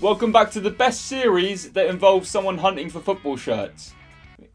Welcome back to the best series that involves someone hunting for football shirts.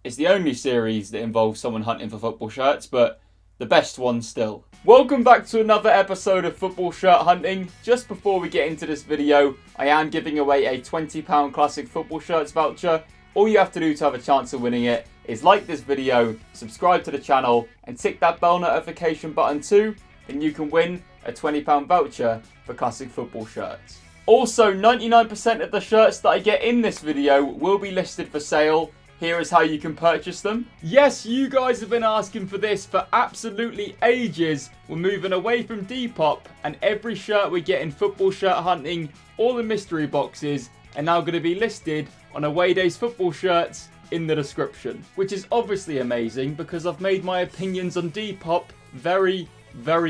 It's the only series that involves someone hunting for football shirts, but the best one still. Welcome back to another episode of Football Shirt Hunting. Just before we get into this video, I am giving away a £20 classic football shirts voucher. All you have to do to have a chance of winning it is like this video, subscribe to the channel, and tick that bell notification button too, and you can win a £20 voucher for classic football shirts. Also, 99% of the shirts that I get in this video will be listed for sale. Here is how you can purchase them. Yes, you guys have been asking for this for absolutely ages. We're moving away from Depop, and every shirt we get in Football Shirt Hunting, all the mystery boxes, are now going to be listed on AwayDays football shirts in the description. Which is obviously amazing because I've made my opinions on Depop very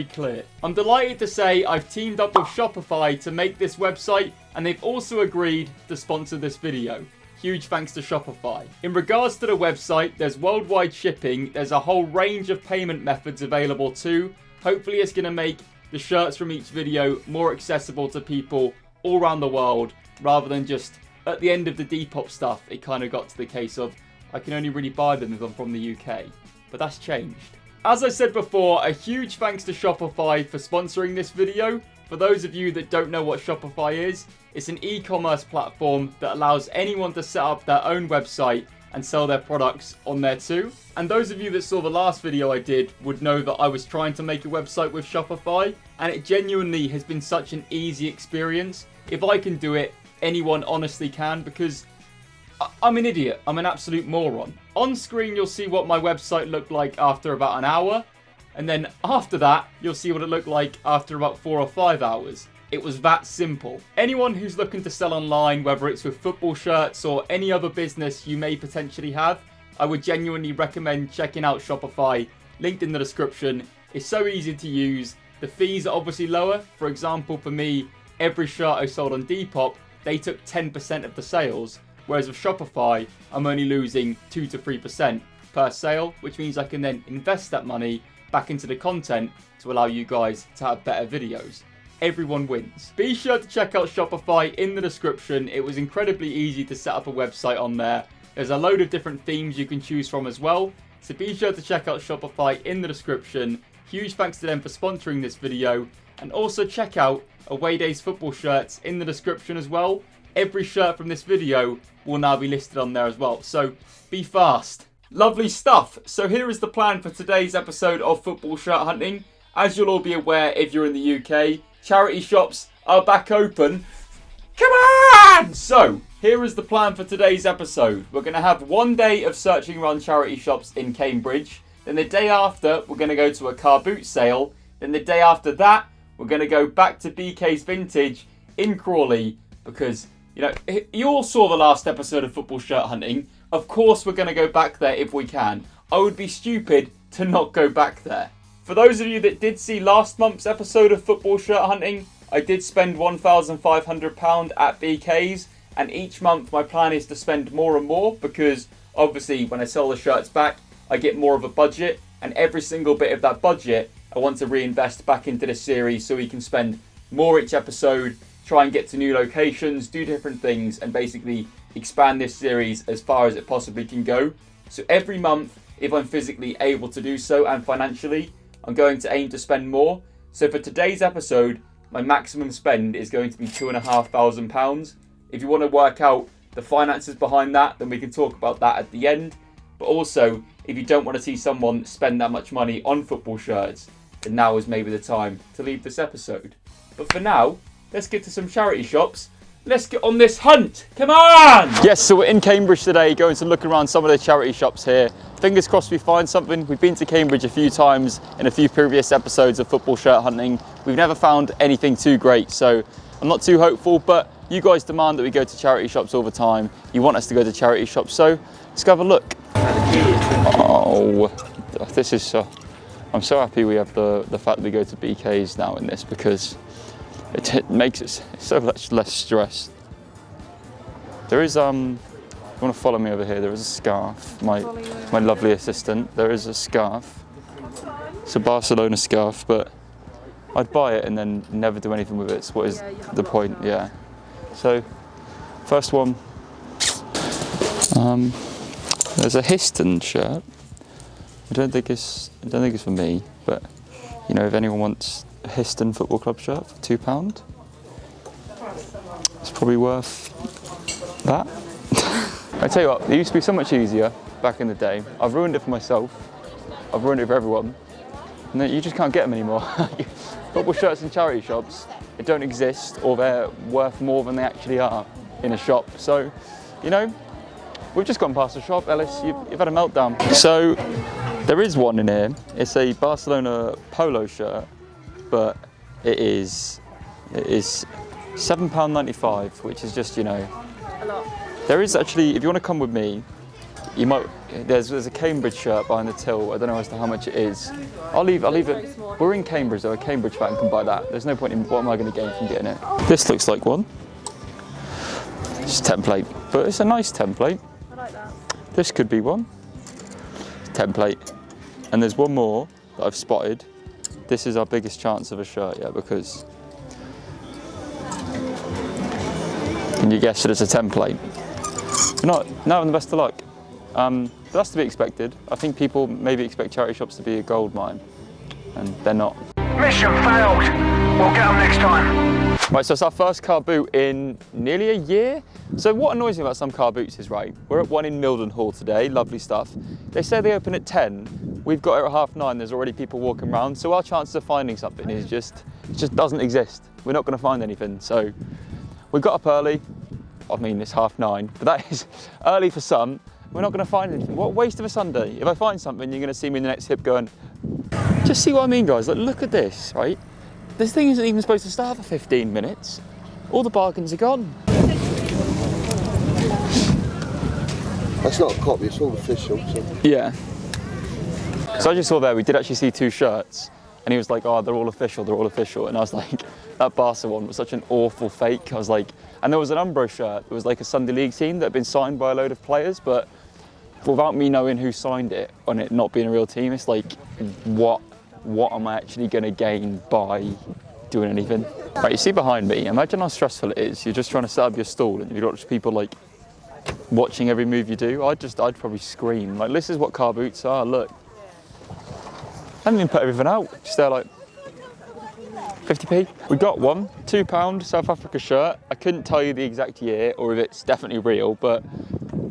clear. I'm delighted to say I've teamed up with Shopify to make this website, and they've also agreed to sponsor this video. Huge thanks to Shopify. In regards to the website, there's worldwide shipping, there's a whole range of payment methods available too. Hopefully it's going to make the shirts from each video more accessible to people all around the world, rather than just at the end of the Depop stuff, it kind of got to the case of I can only really buy them if I'm from the UK. But that's changed. As I said before, a huge thanks to Shopify for sponsoring this video. For those of you that don't know what Shopify is, it's an e-commerce platform that allows anyone to set up their own website and sell their products on there too. And those of you that saw the last video I did would know that I was trying to make a website with Shopify, and it genuinely has been such an easy experience. If I can do it, anyone honestly can, because I'm an idiot. I'm an absolute moron. On screen, you'll see what my website looked like after about an hour. And then after that, you'll see what it looked like after about 4 or 5 hours. It was that simple. Anyone who's looking to sell online, whether it's with football shirts or any other business you may potentially have, I would genuinely recommend checking out Shopify. Linked in the description. It's so easy to use. The fees are obviously lower. For example, for me, every shirt I sold on Depop, they took 10% of the sales. Whereas with Shopify, I'm only losing 2 to 3% per sale, which means I can then invest that money back into the content to allow you guys to have better videos. Everyone wins. Be sure to check out Shopify in the description. It was incredibly easy to set up a website on there. There's a load of different themes you can choose from as well. So be sure to check out Shopify in the description. Huge thanks to them for sponsoring this video. And also check out AwayDays football shirts in the description as well. Every shirt from this video will now be listed on there as well. So be fast. Lovely stuff. So here is the plan for today's episode of Football Shirt Hunting. As you'll all be aware, if you're in the UK, charity shops are back open. Come on! So here is the plan for today's episode. We're going to have one day of searching around charity shops in Cambridge. Then the day after, we're going to go to a car boot sale. Then the day after that, we're going to go back to BK's Vintage in Crawley, because you know, you all saw the last episode of Football Shirt Hunting. Of course we're going to go back there if we can. I would be stupid to not go back there. For those of you that did see last month's episode of Football Shirt Hunting, I did spend £1,500 at BK's. And each month my plan is to spend more and more, because obviously when I sell the shirts back, I get more of a budget. And every single bit of that budget, I want to reinvest back into this series so we can spend more each episode, try and get to new locations, do different things, and basically expand this series as far as it possibly can go. So every month, if I'm physically able to do so and financially, I'm going to aim to spend more. So for today's episode, my maximum spend is going to be £2,500. If you want to work out the finances behind that, then we can talk about that at the end. But also, if you don't want to see someone spend that much money on football shirts, then now is maybe the time to leave this episode. But for now, let's get to some charity shops. Let's get on this hunt. Come on! Yes, so we're in Cambridge today, going to look around some of the charity shops here. Fingers crossed we find something. We've been to Cambridge a few times in a few previous episodes of Football Shirt Hunting. We've never found anything too great, so I'm not too hopeful, but you guys demand that we go to charity shops all the time. You want us to go to charity shops, so let's go have a look. Oh, this is so... I'm so happy we have the fact that we go to BK's now in this, because it makes it so much less stress. There is, if you want to follow me over here, there is a scarf. My lovely assistant, there is a scarf. It's a Barcelona scarf, but I'd buy it and then never do anything with it. So what is the point? Yeah. So First one. There's a Histon shirt. I don't think it's for me, but you know, if anyone wants a Histon Football Club shirt for £2, it's probably worth that. I tell you what, it used to be so much easier back in the day. I've ruined it for myself. I've ruined it for everyone. And you just can't get them anymore. Football shirts in charity shops, they don't exist, or they're worth more than they actually are in a shop. So, you know, we've just gone past the shop. Ellis, you've had a meltdown. So, there is one in here. It's a Barcelona polo shirt, but it is £7.95, which is just, you know, A lot. there is actually, if you want to come with me, you might. There's a Cambridge shirt behind the till. I don't know as to how much it is. I'll leave it. We're in Cambridge, though. A Cambridge fan can buy that. There's no point in what am I going to gain from getting it. This looks like one. It's a template, but it's a nice template. I like that. This could be one. Template. And there's one more that I've spotted. This is our biggest chance of a shirt yet, because can you guess that it's a template? Not having the best of luck. But that's to be expected. I think people maybe expect charity shops to be a gold mine, and they're not. Mission failed. We'll get them next time. Right, so it's our first car boot in nearly a year. So what annoys me about some car boots is, right, we're at one in Mildenhall today, lovely stuff. They say they open at 10, we've got here at 9:30, there's already people walking around, so our chances of finding something is it just doesn't exist. We're not going to find anything, so we got up early. I mean, it's 9:30, but that is early for some. We're not going to find anything. What a waste of a Sunday. If I find something, you're going to see me in the next hip going, just see what I mean, guys. Like, look at this, right? This thing isn't even supposed to start for 15 minutes. All the bargains are gone. That's not a copy, it's all official. So. Yeah. So I just saw there, we did actually see 2 shirts, and he was like, oh, they're all official, they're all official. And I was like, that Barca one was such an awful fake. I was like, and there was an Umbro shirt. It was like a Sunday League team that had been signed by a load of players, but without me knowing who signed it on it not being a real team, it's like, what am I actually going to gain by doing anything? Right, you see behind me, imagine how stressful it is. You're just trying to set up your stall and you've got people like watching every move you do. I'd probably scream. Like, this is what car boots are, look. I haven't even put everything out. Just there like 50p. We got one, £2 South Africa shirt. I couldn't tell you the exact year or if it's definitely real, but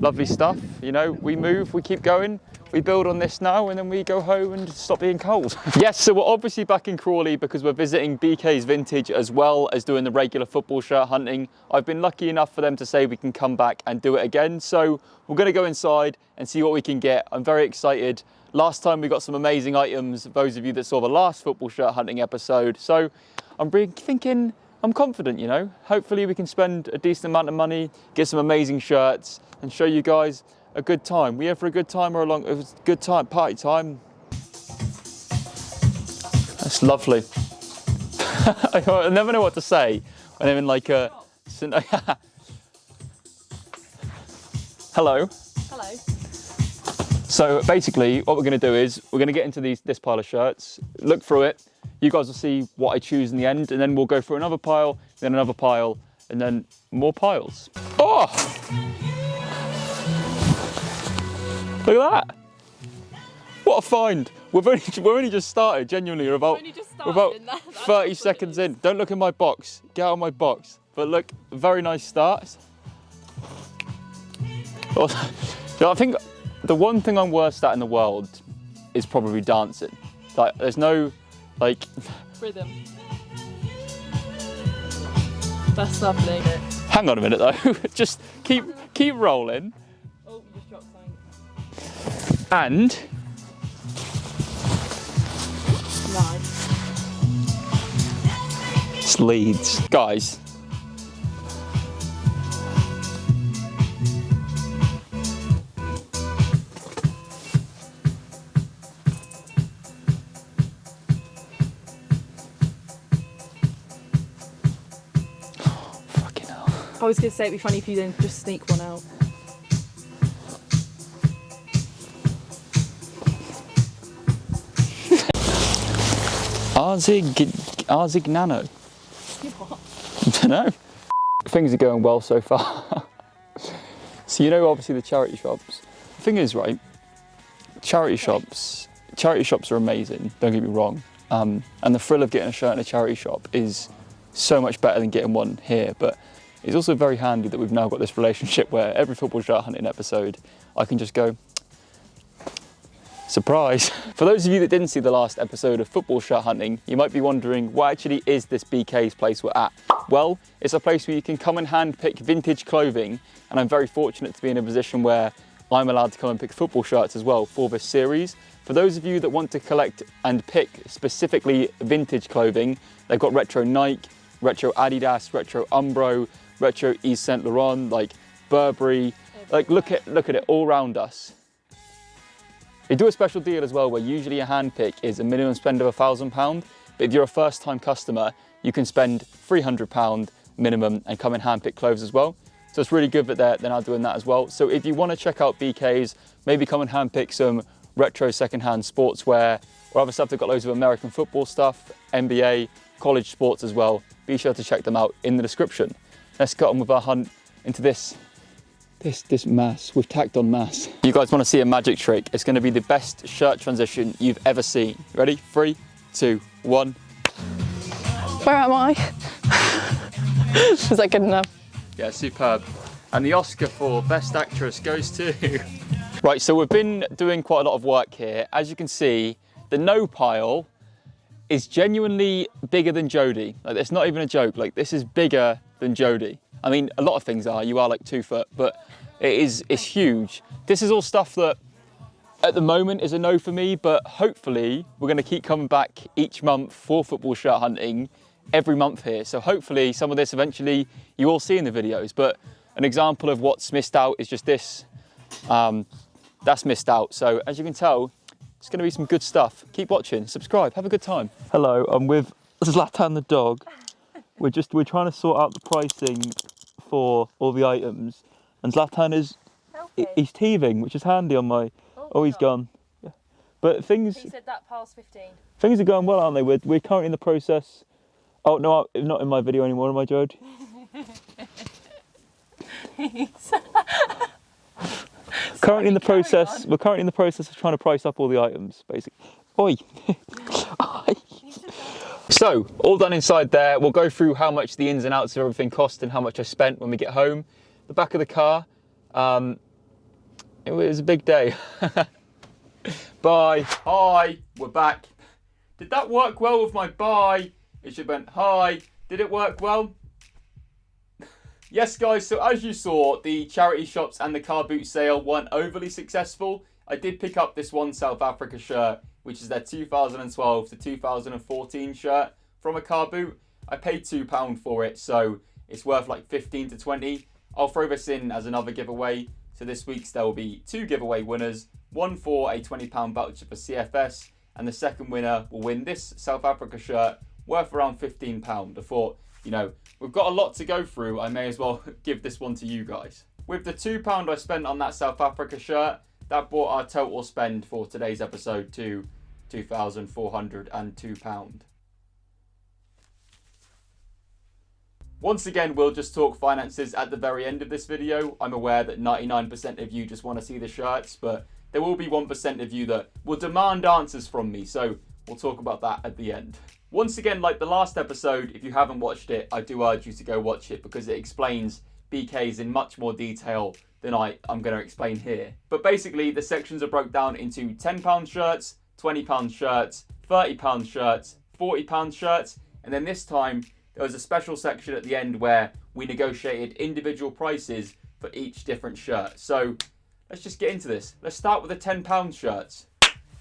lovely stuff. You know, we move, we keep going. We build on this now and then we go home and stop being cold. Yes, so we're obviously back in Crawley because we're visiting BK's Vintage as well as doing the regular football shirt hunting. I've been lucky enough for them to say we can come back and do it again. So we're gonna go inside and see what we can get. I'm very excited. Last time we got some amazing items, those of you that saw the last football shirt hunting episode. So I'm thinking, I'm confident, you know. Hopefully we can spend a decent amount of money, get some amazing shirts and show you guys a good time. We here for a good time or it was a good time, party time. That's lovely. I never know what to say when I'm in like a... Hello. Hello. So basically what we're going to do is we're going to get into this pile of shirts, look through it. You guys will see what I choose in the end, and then we'll go through another pile, then another pile, and then more piles. Oh! Look at that! What a find! We've only just started, genuinely. We're about 30 seconds in. Don't look in my box. Get out of my box. But look, very nice start. You know, I think the one thing I'm worst at in the world is probably dancing. Like, there's no, like... Rhythm. That's lovely. Hang on a minute though. Just keep rolling. Oh, you just dropped something. And Nice. it's Leeds. Guys. Fucking hell. I was going to say it'd be funny if you then just sneak one out. Arzignano. What? I don't know. Things are going well so far. So you know, obviously the charity shops. The thing is, right? Charity shops are amazing. Don't get me wrong. And the thrill of getting a shirt in a charity shop is so much better than getting one here. But it's also very handy that we've now got this relationship where every football shirt hunting episode, I can just go, surprise. For those of you that didn't see the last episode of Football Shirt Hunting, you might be wondering, what actually is this BK's place we're at? Well, it's a place where you can come and hand pick vintage clothing, and I'm very fortunate to be in a position where I'm allowed to come and pick football shirts as well for this series. For those of you that want to collect and pick specifically vintage clothing, they've got retro Nike, retro Adidas, retro Umbro, retro Yves Saint Laurent, like Burberry. Like look at it all around us. They do a special deal as well where usually a hand pick is a minimum spend of £1,000, but if you're a first time customer, you can spend £300 minimum and come and hand pick clothes as well. So it's really good that they're now doing that as well. So if you want to check out BK's, maybe come and hand pick some retro secondhand sportswear or other stuff. They've got loads of American football stuff, NBA, college sports as well. Be sure to check them out in the description. Let's get on with our hunt into this mass. We've tacked on mass. You guys want to see a magic trick? It's going to be the best shirt transition you've ever seen. Ready? 3, 2, 1. Where am I? Is that good enough? Yeah, superb. And the Oscar for Best Actress goes to... Right, so we've been doing quite a lot of work here. As you can see, the no pile is genuinely bigger than Jodie. Like, it's not even a joke. Like, this is bigger than Jodie. I mean, a lot of things are. You are like 2 foot, but it's huge. This is all stuff that at the moment is a no for me, but hopefully we're going to keep coming back each month for football shirt hunting every month here. So hopefully some of this eventually you will see in the videos. But an example of what's missed out is just this. That's missed out. So as you can tell, it's going to be some good stuff. Keep watching, subscribe, have a good time. Hello, I'm with Zlatan the dog. We're trying to sort out the pricing for all the items, and Zlatan is he's teething, which is handy on my. Oh, he's gone. Yeah. But things. He said that past 15. Things are going well, aren't they? We're currently in the process. Oh no, not in my video anymore, am I, Jode? Currently in the process. We're currently in the process of trying to price up all the items, basically. Oi. Oi. So, all done inside there. We'll go through how much the ins and outs of everything cost and how much I spent when we get home. The back of the car, it was a big day. Bye. Hi, we're back. Did that work well with my bye? It should have went, hi. Did it work well? Yes, guys, so as you saw, the charity shops and the car boot sale weren't overly successful. I did pick up this one South Africa shirt, which is their 2012 to 2014 shirt from a car boot. I paid £2 for it, so it's worth like 15 to 20. I'll throw this in as another giveaway. So this week's there will be 2 giveaway winners, one for a £20 voucher for CFS, and the second winner will win this South Africa shirt worth around £15. I thought, you know, we've got a lot to go through. I may as well give this one to you guys. With the £2 I spent on that South Africa shirt, that brought our total spend for today's episode to £2,402. Once again, we'll just talk finances at the very end of this video. I'm aware that 99% of you just want to see the shirts, but there will be 1% of you that will demand answers from me, so we'll talk about that at the end. Once again, like the last episode, if you haven't watched it, I do urge you to go watch it because it explains BKs in much more detail than I'm going to explain here. But basically, the sections are broke down into £10 shirts, £20 shirts, £30 shirts, £40 shirts, and then this time there was a special section at the end where we negotiated individual prices for each different shirt. So let's just get into this. Let's start with the £10 shirts.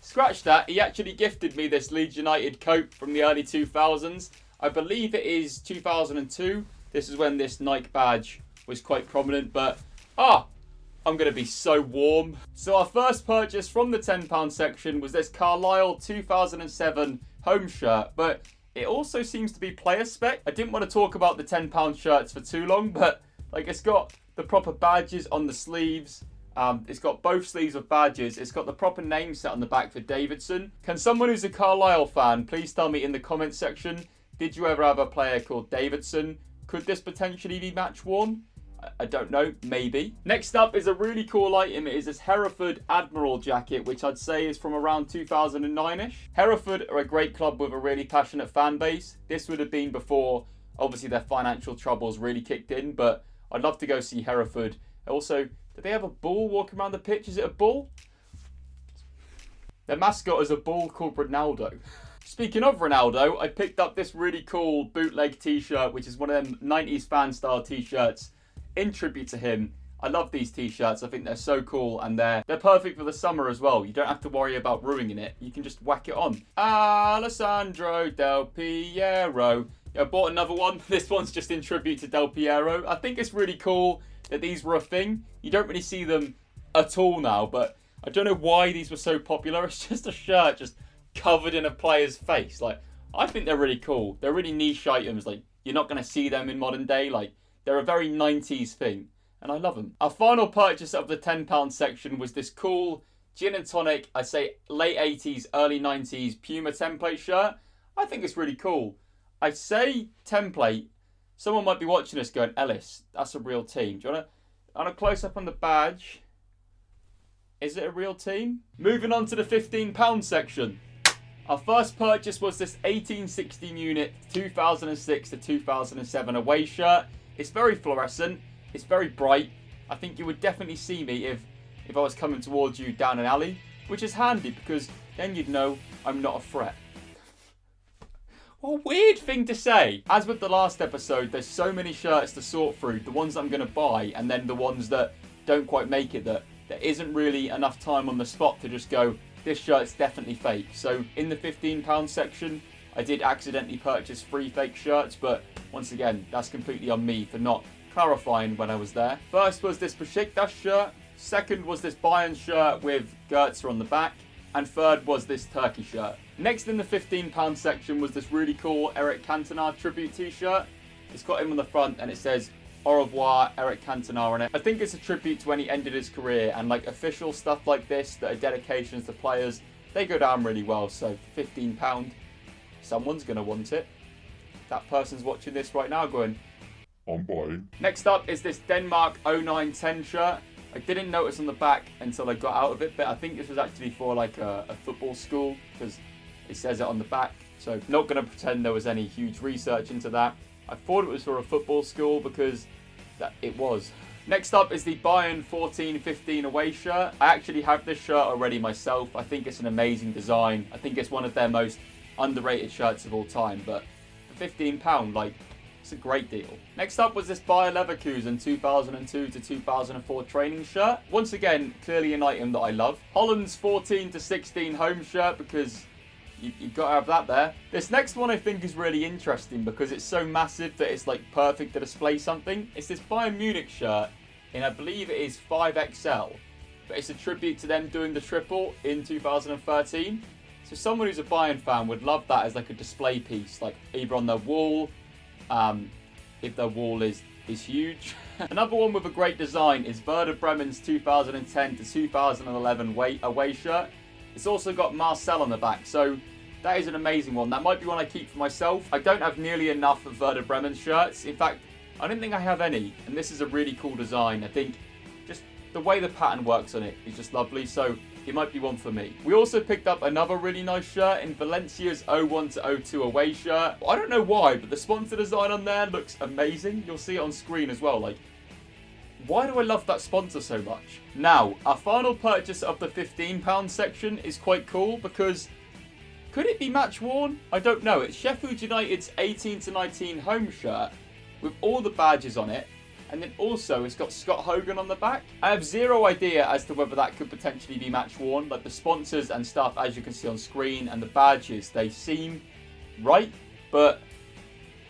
Scratch that, he actually gifted me this Leeds United coat from the early 2000s. I believe it is 2002. This is when this Nike badge was quite prominent, but I'm going to be so warm. So our first purchase from the £10 section was this Carlisle 2007 home shirt, but it also seems to be player spec. I didn't want to talk about the £10 shirts for too long, but like it's got the proper badges on the sleeves. It's got both sleeves of badges. It's got the proper name set on the back for Davidson. Can someone who's a Carlisle fan please tell me in the comments section, did you ever have a player called Davidson? Could this potentially be match worn? I don't know, maybe. Next up is a really cool item. It is this Hereford Admiral jacket, which I'd say is from around 2009-ish. Hereford are a great club with a really passionate fan base. This would have been before, obviously, their financial troubles really kicked in, but I'd love to go see Hereford. Also, do they have a bull walking around the pitch? Is it a bull? Their mascot is a bull called Ronaldo. Speaking of Ronaldo, I picked up this really cool bootleg t-shirt, which is one of them 90s fan style t-shirts in tribute to him. I love these t-shirts. I think they're so cool, and they're perfect for the summer as well. You don't have to worry about ruining it. You can just whack it on. Alessandro Del Piero. I bought another one. This one's just in tribute to Del Piero. I think it's really cool that these were a thing. You don't really see them at all now, but I don't know why these were so popular. It's just a shirt just covered in a player's face. Like, I think they're really cool. They're really niche items. Like, you're not going to see them in modern day. Like, they're a very 90s thing, and I love them. Our final purchase of the £10 section was this cool gin and tonic, I'd say late 80s, early 90s Puma template shirt. I think it's really cool. I say template, someone might be watching this going, Ellis, that's a real team. Do you want to, on a close-up on the badge, is it a real team? Moving on to the £15 section. Our first purchase was this 1816 unit 2006 to 2007 away shirt. It's very fluorescent. It's very bright. I think you would definitely see me if I was coming towards you down an alley, which is handy because then you'd know I'm not a threat. What a weird thing to say. As with the last episode, there's so many shirts to sort through. The ones I'm going to buy and then the ones that don't quite make it, that there isn't really enough time on the spot to just go, this shirt's definitely fake. So in the £15 section, I did accidentally purchase 3 fake shirts, but once again, that's completely on me for not clarifying when I was there. First was this Besiktas shirt. Second was this Bayern shirt with Goetze on the back. And third was this Turkey shirt. Next in the £15 section was this really cool Eric Cantona tribute t-shirt. It's got him on the front and it says, Au revoir, Eric Cantona on it. I think it's a tribute to when he ended his career, and like official stuff like this that are dedications to players, they go down really well. So for £15, someone's going to want it. That person's watching this right now going, I'm buying. Next up is this Denmark 09-10 shirt. I didn't notice on the back until I got out of it, but I think this was actually for like a football school because it says it on the back. So not going to pretend there was any huge research into that. I thought it was for a football school because it was. Next up is the Bayern 14-15 away shirt. I actually have this shirt already myself. I think it's an amazing design. I think it's one of their most underrated shirts of all time, but for £15, like, it's a great deal. Next up was this Bayer Leverkusen 2002 to 2004 training shirt. Once again, clearly an item that I love. Holland's 14-16 home shirt because you've got to have that there. This next one I think is really interesting because it's so massive that it's like perfect to display something. It's this Bayern Munich shirt in, I believe it is 5XL, but it's a tribute to them doing the triple in 2013. So someone who's a Bayern fan would love that as like a display piece, like either on their wall, if their wall is huge. Another one with a great design is Werder Bremen's 2010 to 2011 away shirt. It's also got Marcel on the back, so that is an amazing one. That might be one I keep for myself. I don't have nearly enough of Werder Bremen shirts. In fact, I don't think I have any, and this is a really cool design. I think just the way the pattern works on it is just lovely, so it might be one for me. We also picked up another really nice shirt in Valencia's 01 to 02 away shirt. I don't know why, but the sponsor design on there looks amazing. You'll see it on screen as well. Like, why do I love that sponsor so much? Now, our final purchase of the £15 section is quite cool because could it be match worn? I don't know. It's Sheffield United's 18 to 19 home shirt with all the badges on it. And then also it's got Scott Hogan on the back. I have zero idea as to whether that could potentially be match worn. Like the sponsors and stuff, as you can see on screen, and the badges, they seem right, but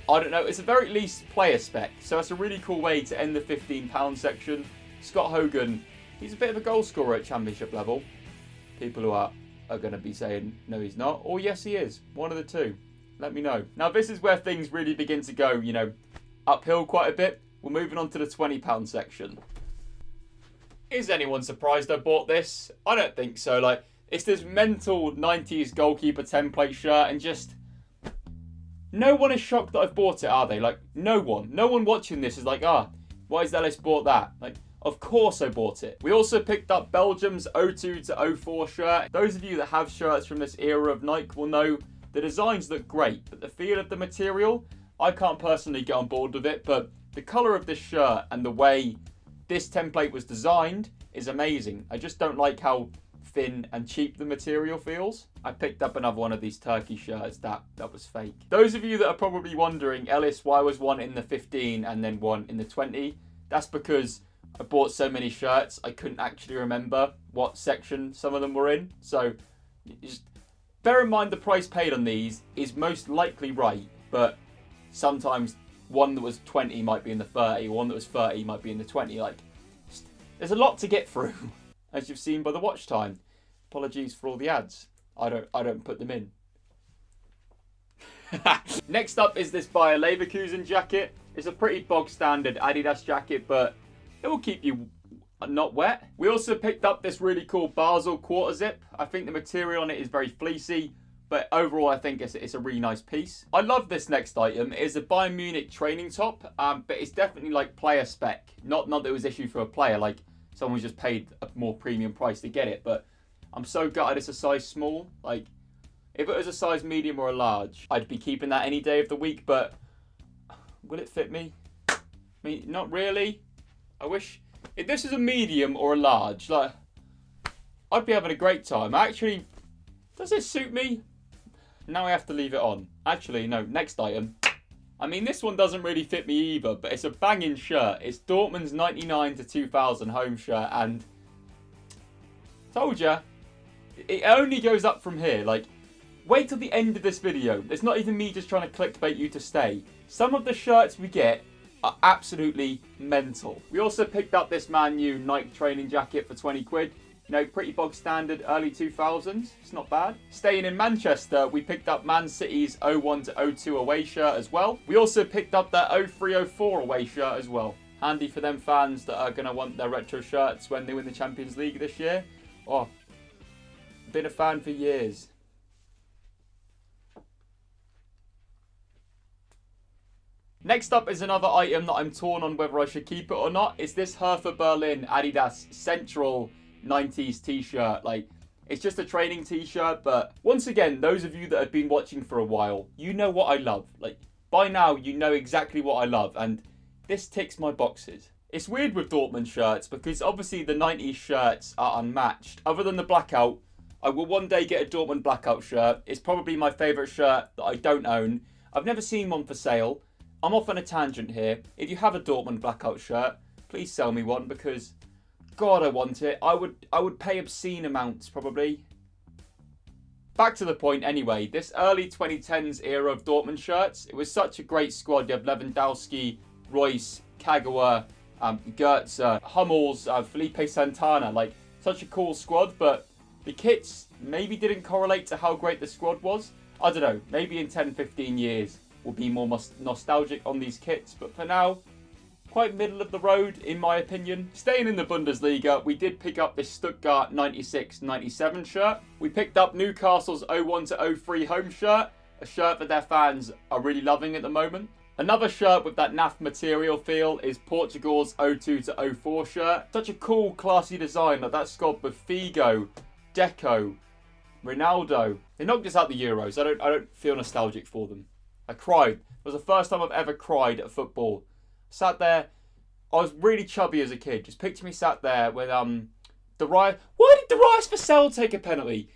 I don't know. It's a very least player spec, so it's a really cool way to end the £15 section. Scott Hogan, he's a bit of a goal scorer at championship level. People who are going to be saying, no, he's not, or yes, he is. One of the two. Let me know. Now, this is where things really begin to go, uphill quite a bit. We're moving on to the £20 section. Is anyone surprised I bought this? I don't think so. Like, it's this mental 90s goalkeeper template shirt, and just no one is shocked that I've bought it, are they? Like, no one. No one watching this is like, Why has Ellis bought that? Like, of course I bought it. We also picked up Belgium's 02 to 04 shirt. Those of you that have shirts from this era of Nike will know the designs look great, but the feel of the material, I can't personally get on board with it, but the colour of this shirt and the way this template was designed is amazing. I just don't like how thin and cheap the material feels. I picked up another one of these Turkey shirts that was fake. Those of you that are probably wondering, Ellis, why was one in the 15 and then one in the 20? That's because I bought so many shirts I couldn't actually remember what section some of them were in. So just bear in mind the price paid on these is most likely right, but sometimes one that was 20 might be in the 30, one that was 30 might be in the 20. Like, there's a lot to get through, as you've seen by the watch time. Apologies for all the ads. I don't put them in. Next up is this Bayer Leverkusen jacket. It's a pretty bog standard Adidas jacket, but it will keep you not wet. We also picked up this really cool Basel quarter zip. I think the material on it is very fleecy, but overall I think it's a really nice piece. I love this next item. It is a Bayern Munich training top, but it's definitely like player spec. Not that it was issued for a player, like someone's just paid a more premium price to get it, but I'm so gutted it's a size small. Like, if it was a size medium or a large, I'd be keeping that any day of the week, but will it fit me? I mean, not really. I wish, if this is a medium or a large, like, I'd be having a great time. Actually, does it suit me? Now I have to leave it on. Actually, no, next item. I mean, this one doesn't really fit me either, but it's a banging shirt. It's Dortmund's 99 to 2000 home shirt, and told ya, it only goes up from here. Like, wait till the end of this video. It's not even me just trying to clickbait you to stay. Some of the shirts we get are absolutely mental. We also picked up this Man U Nike training jacket for 20 quid. You know, pretty bog standard early 2000s. It's not bad. Staying in Manchester, we picked up Man City's 01 to 02 away shirt as well. We also picked up their 03-04 away shirt as well. Handy for them fans that are going to want their retro shirts when they win the Champions League this year. Oh, been a fan for years. Next up is another item that I'm torn on whether I should keep it or not. It's this Hertha Berlin Adidas Central 90s t-shirt. Like, it's just a training t-shirt, but once again, those of you that have been watching for a while, you know what I love. Like, by now you know exactly what I love, and this ticks my boxes. It's weird with Dortmund shirts because obviously the 90s shirts are unmatched. Other than the blackout, I will one day get a Dortmund blackout shirt. It's probably my favourite shirt that I don't own. I've never seen one for sale. I'm off on a tangent here. If you have a Dortmund blackout shirt, please sell me one because, God, I want it. I would pay obscene amounts probably. Back to the point anyway. This early 2010s era of Dortmund shirts, it was such a great squad. You have Lewandowski, Royce, Kagawa, Goetze, Hummels, Felipe Santana. Like, such a cool squad, but the kits maybe didn't correlate to how great the squad was. I don't know. Maybe in 10, 15 years we'll be more nostalgic on these kits, but for now, quite middle of the road in my opinion. Staying in the Bundesliga, we did pick up this Stuttgart 96-97 shirt. We picked up Newcastle's 01 to 03 home shirt, a shirt that their fans are really loving at the moment. Another shirt with that naff material feel is Portugal's 02 to 04 shirt. Such a cool, classy design, like that squad with Figo, Deco, Ronaldo. They knocked us out the Euros. I don't feel nostalgic for them. I cried. It was the first time I've ever cried at football. Sat there. I was really chubby as a kid. Just picture me sat there with Why did Darius Vassell take a penalty?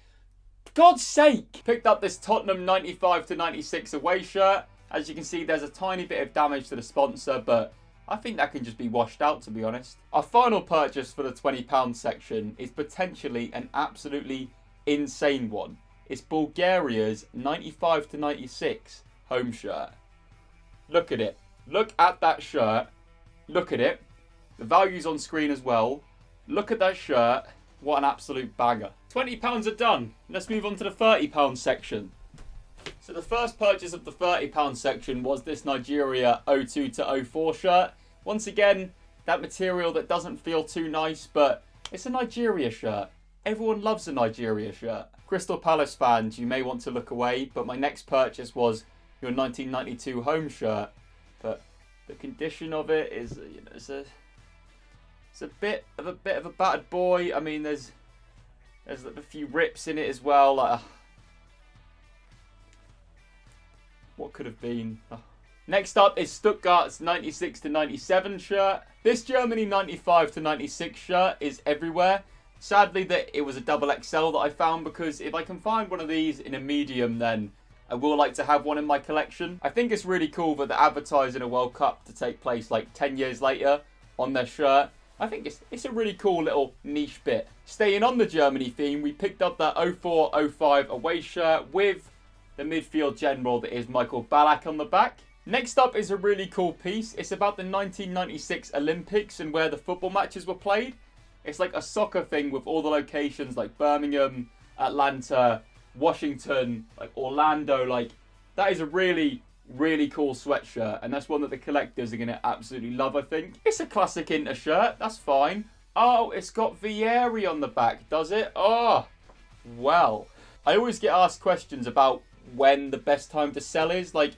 For God's sake! Picked up this Tottenham 95 to 96 away shirt. As you can see, there's a tiny bit of damage to the sponsor, but I think that can just be washed out, to be honest. Our final purchase for the £20 section is potentially an absolutely insane one. It's Bulgaria's 95 to 96 home shirt. Look at it. Look at that shirt. Look at it. The value's on screen as well. Look at that shirt. What an absolute banger. £20 are done. Let's move on to the £30 section. So the first purchase of the £30 section was this Nigeria 02 to 04 shirt. Once again, that material that doesn't feel too nice, but it's a Nigeria shirt. Everyone loves a Nigeria shirt. Crystal Palace fans, you may want to look away, but my next purchase was your 1992 home shirt. But The condition of it is, you know, it's a bit of a battered boy. I mean, there's like a few rips in it as well. Like, what could have been? Next up is Stuttgart's 96 to 97 shirt. This Germany 95 to 96 shirt is everywhere. Sadly, that it was a double XL that I found, because if I can find one of these in a medium, then I will like to have one in my collection. I think it's really cool that they're advertising a World Cup to take place like 10 years later on their shirt. I think it's a really cool little niche bit. Staying on the Germany theme, we picked up that 04-05 away shirt with the midfield general that is Michael Ballack on the back. Next up is a really cool piece. It's about the 1996 Olympics and where the football matches were played. It's like a soccer thing with all the locations like Birmingham, Atlanta, Washington, like Orlando. Like, that is a really, really cool sweatshirt, and that's one that the collectors are going to absolutely love, I think. It's a classic Inter shirt, that's fine. Oh, it's got Vieri on the back, does it? Oh, well. I always get asked questions about when the best time to sell is. Like,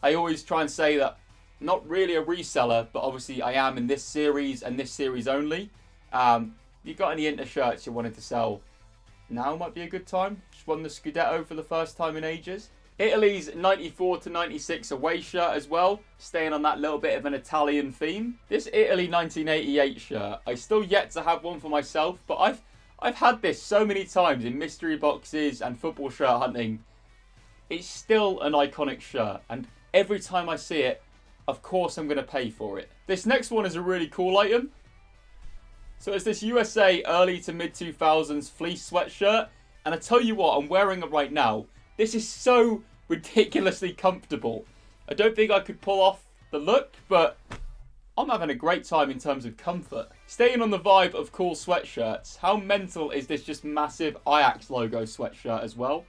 I always try and say that I'm not really a reseller, but obviously I am in this series and this series only. You got any Inter shirts you wanted to sell? Now might be a good time. Just won the Scudetto for the first time in ages. Italy's 94 to 96 away shirt as well, staying on that little bit of an Italian theme. This Italy 1988 shirt, I still yet to have one for myself, but I've had this so many times in mystery boxes and football shirt hunting. It's still an iconic shirt, and every time I see it, of course I'm going to pay for it. This next one is a really cool item. So it's this USA early to mid 2000s fleece sweatshirt, and I tell you what, I'm wearing it right now. This is so ridiculously comfortable. I don't think I could pull off the look, but I'm having a great time in terms of comfort. Staying on the vibe of cool sweatshirts, how mental is this just massive Ajax logo sweatshirt as well?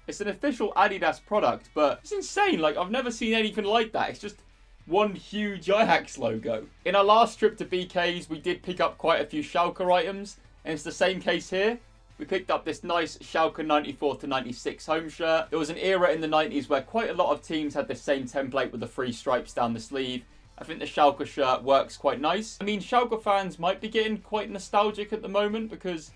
It's an official Adidas product, but it's insane. Like, I've never seen anything like that. It's just one huge Ajax logo. In our last trip to BK's, we did pick up quite a few Schalke items, and it's the same case here. We picked up this nice Schalke 94 to 96 home shirt. There was an era in the 90s where quite a lot of teams had the same template with the 3 stripes down the sleeve. I think the Schalke shirt works quite nice. I mean, Schalke fans might be getting quite nostalgic at the moment because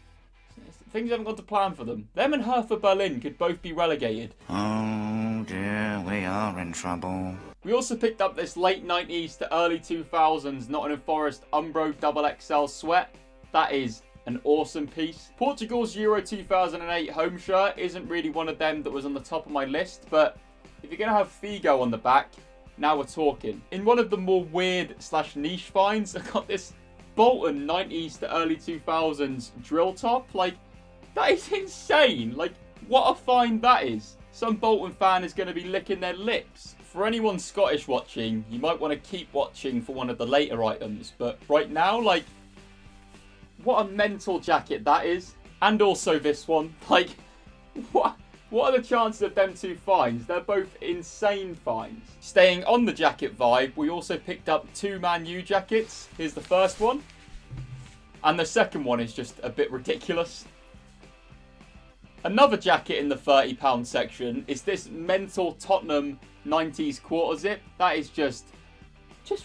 things haven't gone to plan for them. Them and Hertha Berlin could both be relegated. Oh dear, we are in trouble. We also picked up this late 90s to early 2000s Nottingham Forest Umbro XXL sweat. That is an awesome piece. Portugal's Euro 2008 home shirt isn't really one of them that was on the top of my list, but if you're going to have Figo on the back, now we're talking. In one of the more weird / niche finds, I got this Bolton 90s to early 2000s drill top. Like, that is insane. Like, what a find that is. Some Bolton fan is going to be licking their lips. For anyone Scottish watching, you might want to keep watching for one of the later items. But right now, like, what a mental jacket that is. And also this one. Like, what are the chances of them two finds? They're both insane finds. Staying on the jacket vibe, we also picked up 2 Man U jackets. Here's the first one. And the second one is just a bit ridiculous. Another jacket in the £30 section is this mental Tottenham 90s quarter zip. That is just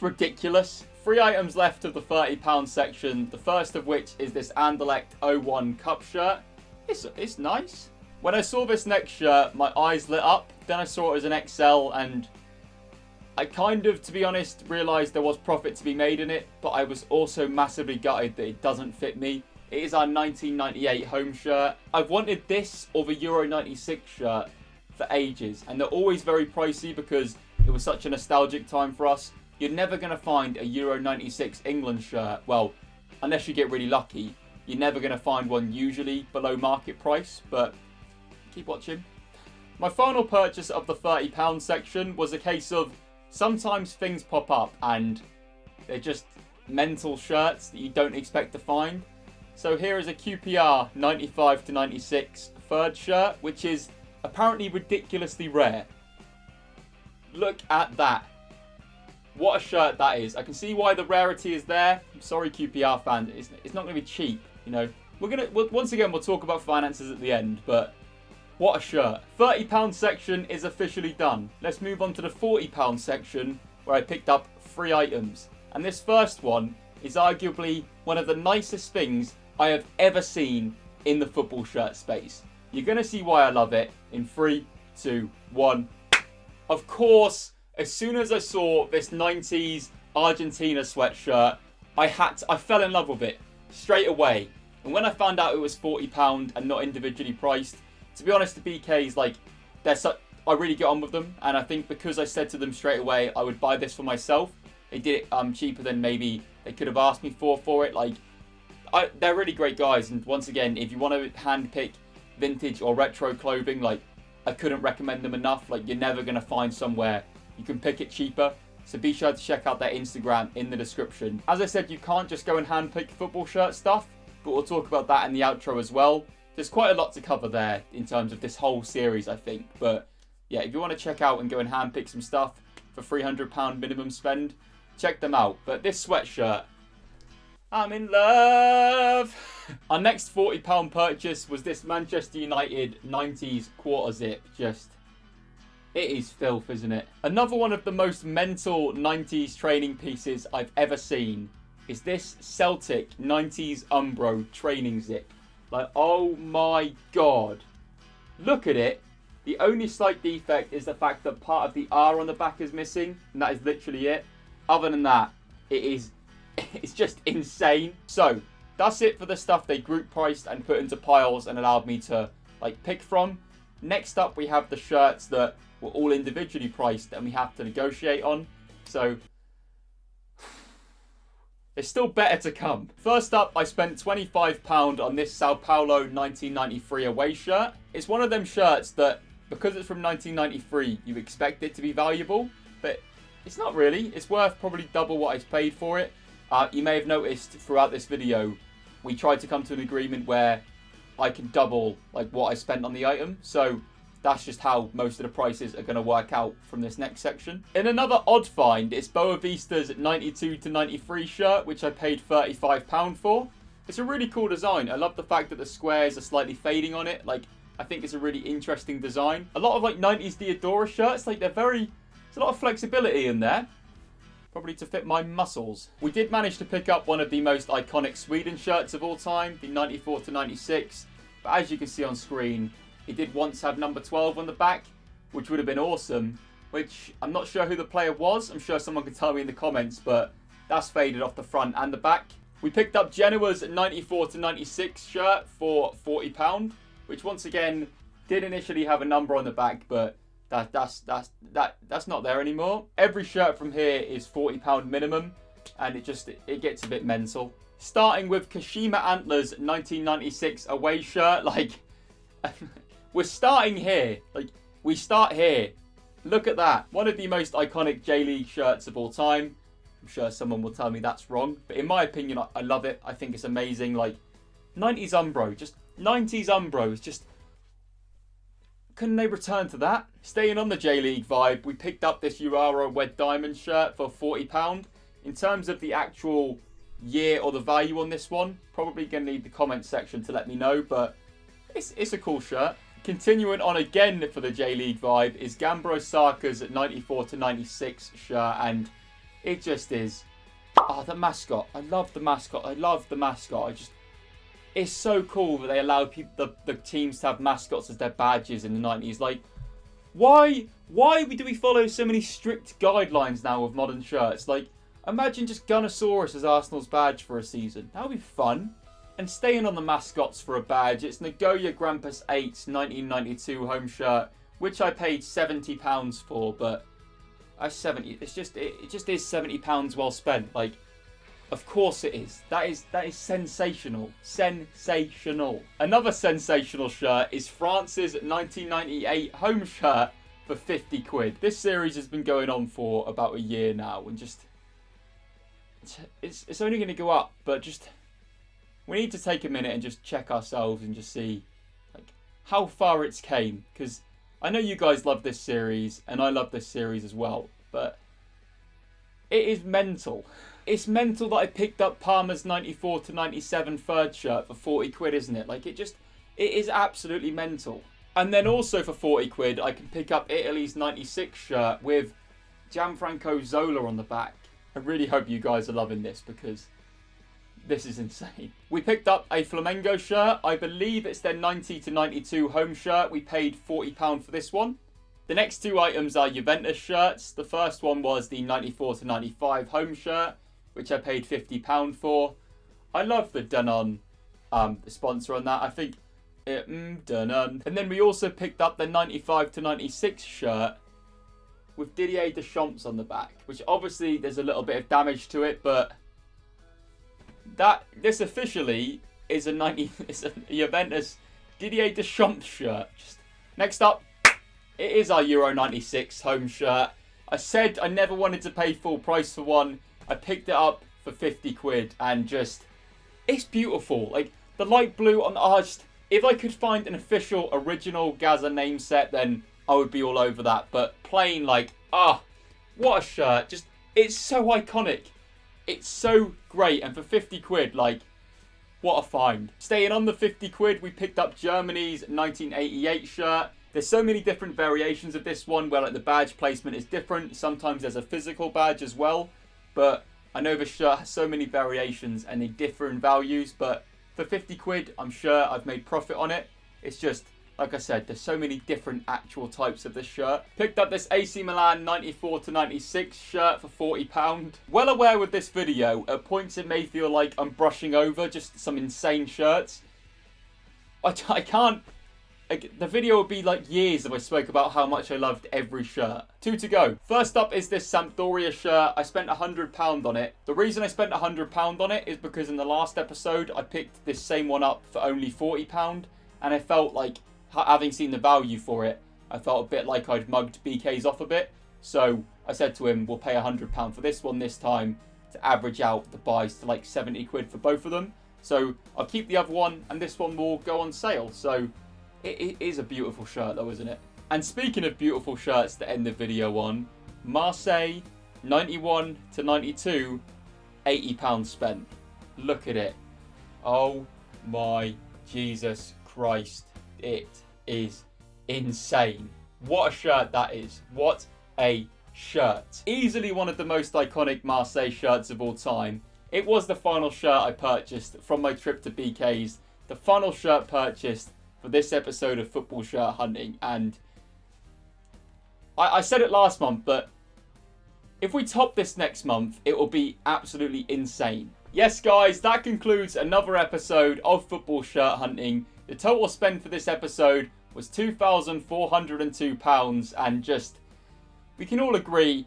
ridiculous. 3 items left of the £30 section. The first of which is this Anderlecht 01 cup shirt. It's nice. When I saw this next shirt, my eyes lit up. Then I saw it as an XL, and I kind of, to be honest, realised there was profit to be made in it, but I was also massively gutted that it doesn't fit me. It is our 1998 home shirt. I've wanted this or the Euro 96 shirt for ages, and they're always very pricey because it was such a nostalgic time for us. You're never going to find a Euro 96 England shirt, well, unless you get really lucky. You're never going to find one usually below market price, but keep watching. My final purchase of the £30 section was a case of sometimes things pop up and they're just mental shirts that you don't expect to find. So here is a QPR 95 to 96 third shirt, which is apparently ridiculously rare. Look at that. What a shirt that is. I can see why the rarity is there. I'm sorry, QPR fans. It's not going to be cheap, you know. Once again, we'll talk about finances at the end, but what a shirt. £30 section is officially done. Let's move on to the £40 section, where I picked up 3 items. And this first one is arguably one of the nicest things I have ever seen in the football shirt space. You're going to see why I love it in 3, 2, 1. Of course, as soon as I saw this 90s Argentina sweatshirt, I fell in love with it straight away. And when I found out it was £40 and not individually priced, to be honest, the BKs, like, I really get on with them. And I think because I said to them straight away I would buy this for myself, they did it cheaper than maybe they could have asked me for it. Like, they're really great guys. And once again, if you want to handpick vintage or retro clothing, like, I couldn't recommend them enough. Like, you're never going to find somewhere you can pick it cheaper. So be sure to check out their Instagram in the description. As I said, you can't just go and handpick football shirt stuff, but we'll talk about that in the outro as well. There's quite a lot to cover there in terms of this whole series, I think. But yeah, if you want to check out and go and handpick some stuff for £300 minimum spend, check them out. But this sweatshirt, I'm in love. Our next £40 purchase was this Manchester United 90s quarter zip. It is filth, isn't it? Another one of the most mental 90s training pieces I've ever seen is this Celtic 90s Umbro training zip. Like, oh my god. Look at it. The only slight defect is the fact that part of the R on the back is missing, and that is literally it. Other than that, it's just insane. So, that's it for the stuff they group priced and put into piles and allowed me to, like, pick from. Next up, we have the shirts that were all individually priced and we have to negotiate on. So, there's still better to come. First up, I spent £25 on this Sao Paulo 1993 away shirt. It's one of them shirts that, because it's from 1993, you expect it to be valuable, but it's not really. It's worth probably double what I paid for it. You may have noticed throughout this video, we tried to come to an agreement where I can double like what I spent on the item. So that's just how most of the prices are going to work out from this next section. In another odd find, it's Boa Vista's 92 to 93 shirt, which I paid £35 for. It's a really cool design. I love the fact that the squares are slightly fading on it. Like, I think it's a really interesting design. A lot of like 90s Diadora shirts, like there's a lot of flexibility in there. Probably to fit my muscles. We did manage to pick up one of the most iconic Sweden shirts of all time, the 94 to 96. But as you can see on screen, it did once have number 12 on the back, which would have been awesome, which I'm not sure who the player was. I'm sure someone could tell me in the comments, but that's faded off the front and the back. We picked up Genoa's 94 to 96 shirt for £40, which once again did initially have a number on the back, but that's not there anymore. Every shirt from here is £40 minimum, and it gets a bit mental. Starting with Kashima Antlers 1996 away shirt, like we're starting here. Like, we start here. Look at that. One of the most iconic J-League shirts of all time. I'm sure someone will tell me that's wrong, but in my opinion, I love it. I think it's amazing. Like, 90s Umbro, just 90s Umbro is just... Couldn't they return to that? Staying on the J-League vibe, we picked up this Urara Wed Diamond shirt for £40. In terms of the actual year or the value on this one, probably going to need the comment section to let me know, but it's a cool shirt. Continuing on again for the J-League vibe is Gambro Saka's 94 to 96 shirt, and it just is... Oh, the mascot. I love the mascot. It's so cool that they allow the teams to have mascots as their badges in the 90s. Like, why do we follow so many strict guidelines now with modern shirts? Like, imagine just Gunnosaurus as Arsenal's badge for a season. That would be fun. And staying on the mascots for a badge, it's Nagoya Grampus 8's 1992 home shirt, which I paid £70 for, but it just is £70 well spent. Like, of course it is. That is sensational. Sensational. Another sensational shirt is France's 1998 home shirt for £50. This series has been going on for about a year now, and just it's only going to go up, but just we need to take a minute and just check ourselves and just see like how far it's came, because I know you guys love this series and I love this series as well, but it is mental. It's mental that I picked up Parma's 94 to 97 third shirt for £40, isn't it? Like, it is absolutely mental. And then also for £40, I can pick up Italy's 96 shirt with Gianfranco Zola on the back. I really hope you guys are loving this because this is insane. We picked up a Flamengo shirt. I believe it's their 90 to 92 home shirt. We paid £40 for this one. The next two items are Juventus shirts. The first one was the 94 to 95 home shirt, which I paid £50 for. I love the Danone sponsor on that. I think Danone. And then we also picked up the 95 to 96 shirt with Didier Deschamps on the back, which obviously there's a little bit of damage to it, but this officially is it's a Juventus Didier Deschamps shirt. Next up, it is our Euro 96 home shirt. I said I never wanted to pay full price for one. I picked it up for 50 quid and it's beautiful. Like the light blue on if I could find an official original Gaza name set, then I would be all over that. But plain what a shirt. It's so iconic. It's so great, and for 50 quid, what a find. Staying on the 50 quid, we picked up Germany's 1988 shirt. There's so many different variations of this one where the badge placement is different. Sometimes there's a physical badge as well, but I know the shirt has so many variations and they differ in values, but for 50 quid, I'm sure I've made profit on it. It's just, like I said, there's so many different actual types of this shirt. Picked up this AC Milan 94 to 96 shirt for £40. Well aware with this video, at points it may feel like I'm brushing over just some insane shirts. I can't... The video would be years if I spoke about how much I loved every shirt. 2 to go. First up is this Sampdoria shirt. I spent £100 on it. The reason I spent £100 on it is because in the last episode I picked this same one up for only £40, and I felt like, having seen the value for it, I felt a bit like I'd mugged BK's off a bit. So I said to him, we'll pay £100 for this one this time to average out the buys to 70 quid for both of them. So I'll keep the other one and this one will go on sale. So it is a beautiful shirt though, isn't it? And speaking of beautiful shirts to end the video on, Marseille 91 to 92, £80 spent. Look at it. Oh my Jesus Christ. It is insane. What a shirt that is. What a shirt. Easily one of the most iconic Marseille shirts of all time. It was the final shirt I purchased from my trip to BK's. The final shirt purchased for this episode of Football Shirt Hunting. And I said it last month, but if we top this next month, it will be absolutely insane. Yes, guys, that concludes another episode of Football Shirt Hunting. The total spend for this episode was £2,402, and we can all agree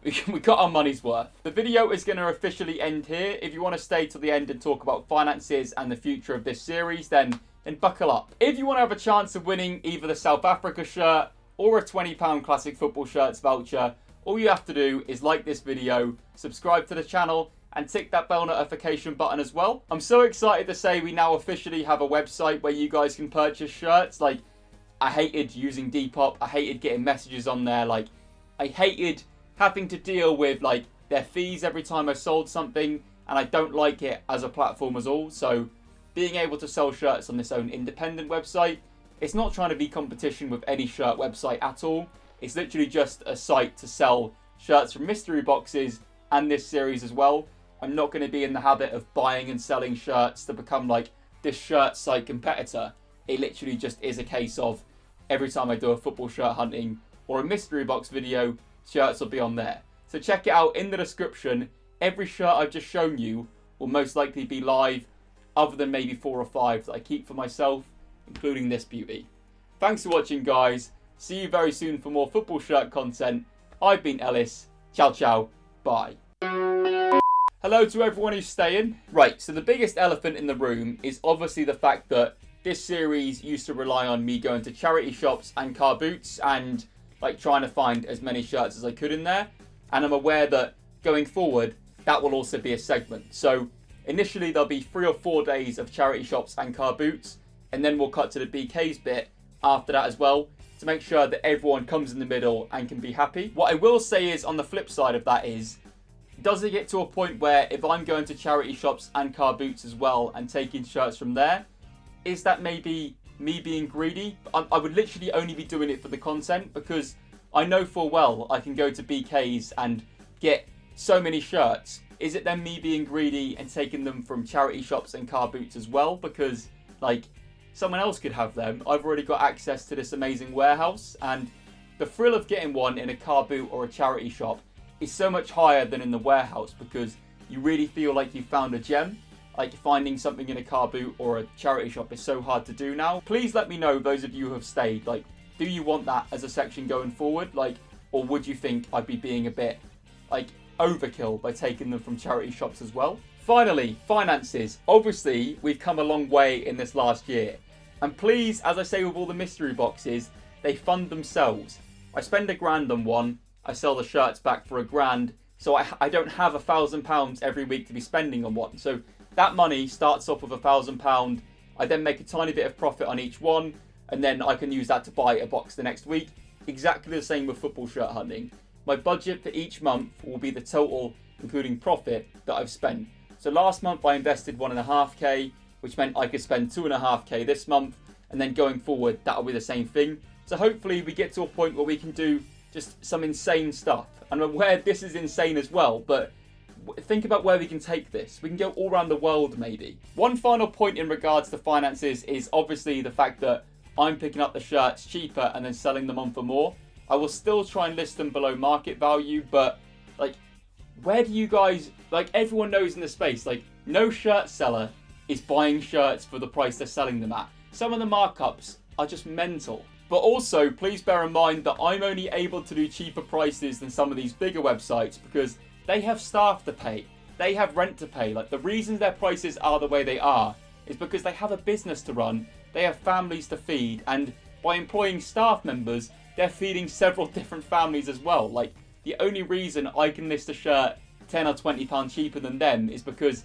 we got our money's worth. The video is going to officially end here. If you want to stay till the end and talk about finances and the future of this series, then buckle up. If you want to have a chance of winning either the South Africa shirt or a £20 Classic Football Shirts voucher, all you have to do is like this video, subscribe to the channel, and tick that bell notification button as well. I'm so excited to say we now officially have a website where you guys can purchase shirts. I hated using Depop. I hated getting messages on there. I hated having to deal with their fees every time I sold something, and I don't like it as a platform at all. So being able to sell shirts on this own independent website, it's not trying to be competition with any shirt website at all. It's literally just a site to sell shirts from mystery boxes and this series as well. I'm not going to be in the habit of buying and selling shirts to become this shirt site competitor. It literally just is a case of every time I do a Football Shirt Hunting or a mystery box video, shirts will be on there. So check it out in the description. Every shirt I've just shown you will most likely be live, other than maybe 4 or 5 that I keep for myself, including this beauty. Thanks for watching, guys. See you very soon for more football shirt content. I've been Ellis. Ciao, ciao. Bye. Hello to everyone who's staying. Right, so the biggest elephant in the room is obviously the fact that this series used to rely on me going to charity shops and car boots and trying to find as many shirts as I could in there. And I'm aware that going forward, that will also be a segment. So initially there'll be 3 or 4 days of charity shops and car boots, and then we'll cut to the BK's bit after that as well, to make sure that everyone comes in the middle and can be happy. What I will say is, on the flip side of that is, does it get to a point where if I'm going to charity shops and car boots as well and taking shirts from there, is that maybe me being greedy? I would literally only be doing it for the content, because I know full well I can go to BK's and get so many shirts, is it then me being greedy and taking them from charity shops and car boots as well? Because, like, someone else could have them. I've already got access to this amazing warehouse, and the thrill of getting one in a car boot or a charity shop is so much higher than in the warehouse, because you really feel like you found a gem. Like, finding something in a car boot or a charity shop is so hard to do now. Please let me know, those of you who have stayed, like, do you want that as a section going forward? Like, or would you think I'd be being a bit, like, overkill by taking them from charity shops as well? Finally, finances. Obviously, we've come a long way in this last year. And please, as I say with all the mystery boxes, they fund themselves. I spend £1,000 on one, I sell the shirts back for £1,000, so I don't have £1,000 every week to be spending on one. So that money starts off with £1,000. I then make a tiny bit of profit on each one, and then I can use that to buy a box the next week. Exactly the same with football shirt hunting. My budget for each month will be the total, including profit, that I've spent. So last month I invested 1.5k, which meant I could spend 2.5k this month, and then going forward that'll be the same thing. So hopefully we get to a point where we can do just some insane stuff. And I'm aware this is insane as well, but think about where we can take this. We can go all around the world maybe. One final point in regards to finances is obviously the fact that I'm picking up the shirts cheaper and then selling them on for more. I will still try and list them below market value, but like, where do you guys, like, everyone knows in the space, like, no shirt seller is buying shirts for the price they're selling them at. Some of the markups are just mental. But also, please bear in mind that I'm only able to do cheaper prices than some of these bigger websites because they have staff to pay. They have rent to pay. Like, the reason their prices are the way they are is because they have a business to run, they have families to feed, and by employing staff members, they're feeding several different families as well. Like, the only reason I can list a shirt £10 or £20 cheaper than them is because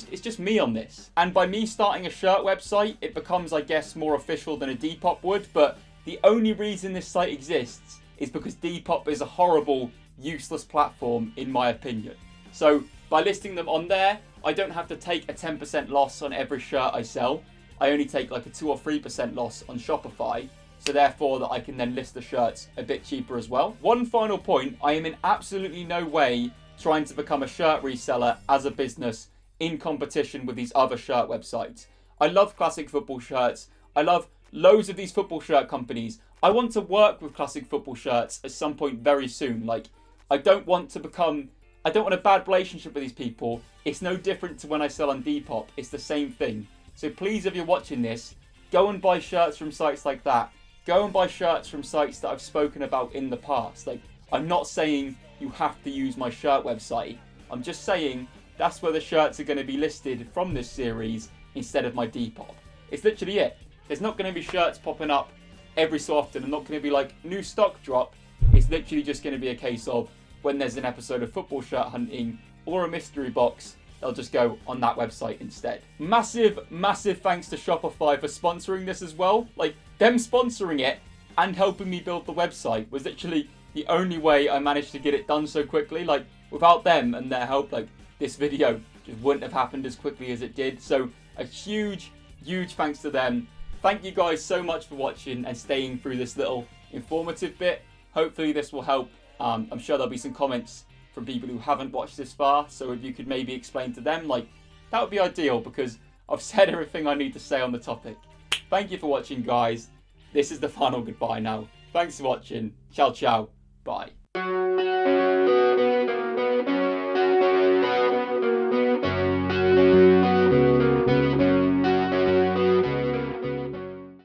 it's just me on this. And by me starting a shirt website, it becomes, I guess, more official than a Depop would, but the only reason this site exists is because Depop is a horrible, useless platform, in my opinion. So by listing them on there, I don't have to take a 10% loss on every shirt I sell. I only take like a 2 or 3% loss on Shopify. So therefore that I can then list the shirts a bit cheaper as well. One final point, I am in absolutely no way trying to become a shirt reseller as a business in competition with these other shirt websites. I love classic football shirts. I love loads of these football shirt companies. I want to work with classic football shirts at some point very soon. Like, I don't want a bad relationship with these people. It's no different to when I sell on Depop. It's the same thing. So please, if you're watching this, go and buy shirts from sites like that. Go and buy shirts from sites that I've spoken about in the past. Like, I'm not saying you have to use my shirt website. I'm just saying that's where the shirts are going to be listed from this series instead of my Depop. It's literally it. There's not going to be shirts popping up every so often. I'm not going to be like, new stock drop. It's literally just going to be a case of when there's an episode of football shirt hunting or a mystery box, they'll just go on that website instead. Massive thanks to Shopify for sponsoring this as well. Like, them sponsoring it and helping me build the website was literally the only way I managed to get it done so quickly. Like, without them and their help, like, this video just wouldn't have happened as quickly as it did. So a huge thanks to them. Thank you guys so much for watching and staying through this little informative bit. Hopefully this will help. I'm sure there'll be some comments from people who haven't watched this far, so if you could maybe explain to them, like, that would be ideal because I've said everything I need to say on the topic. Thank you for watching, guys. This is the final goodbye now. Thanks for watching. Ciao, ciao. Bye.